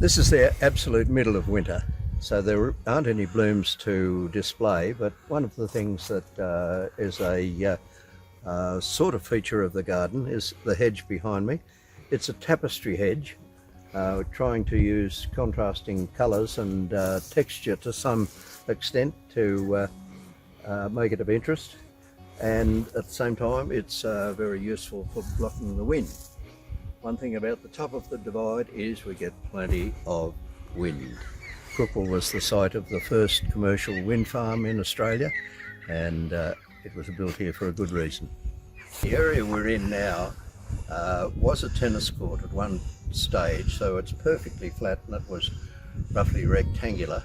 This is the absolute middle of winter, so there aren't any blooms to display, but one of the things that is a sort of feature of the garden is the hedge behind me. It's a tapestry hedge, trying to use contrasting colours and texture to some extent to make it of interest, and at the same time it's very useful for blocking the wind. One thing about the top of the divide is we get plenty of wind. Crookwell was the site of the first commercial wind farm in Australia, and it was built here for a good reason. The area we're in now was a tennis court at one stage, so it's perfectly flat and it was roughly rectangular.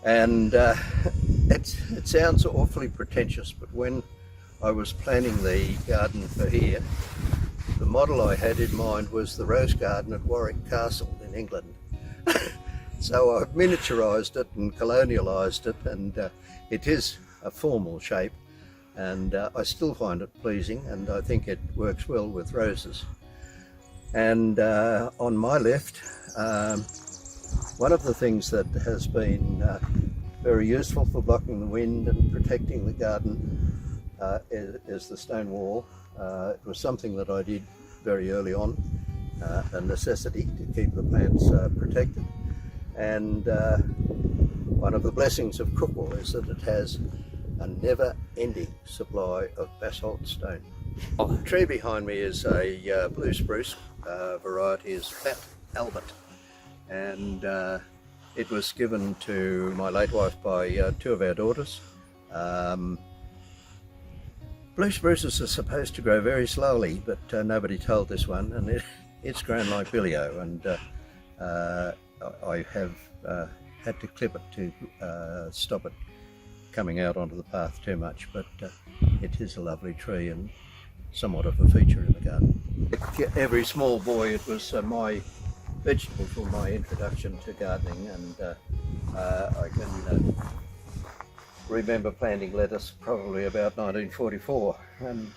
And it sounds awfully pretentious, but when I was planning the garden for here, the model I had in mind was the Rose Garden at Warwick Castle in England. So I've miniaturised it and colonialised it, and it is a formal shape, and I still find it pleasing, and I think it works well with roses. And on my left, one of the things that has been very useful for blocking the wind and protecting the garden is the stone wall. It was something that I did very early on, a necessity to keep the plants protected. And one of the blessings of Crookwell is that it has a never-ending supply of basalt stone. The tree behind me is a blue spruce, variety is Fat Albert, and it was given to my late wife by two of our daughters. Blue spruces are supposed to grow very slowly, but nobody told this one, and it's grown like billio, and I have had to clip it to stop it coming out onto the path too much, but it is a lovely tree and somewhat of a feature in the garden. Like every small boy, it was my vegetables were my introduction to gardening, and I can remember planting lettuce probably about 1944, and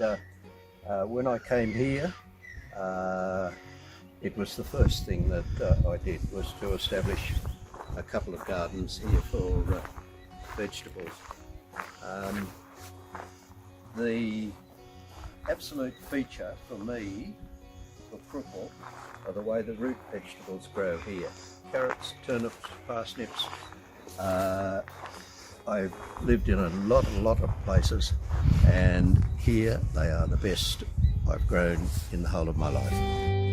when I came here, it was the first thing that I did was to establish a couple of gardens here for vegetables. The absolute feature for me for Crookwell are the way the root vegetables grow here. Carrots, turnips, parsnips. I've lived in a lot of places, and here they are the best I've grown in the whole of my life.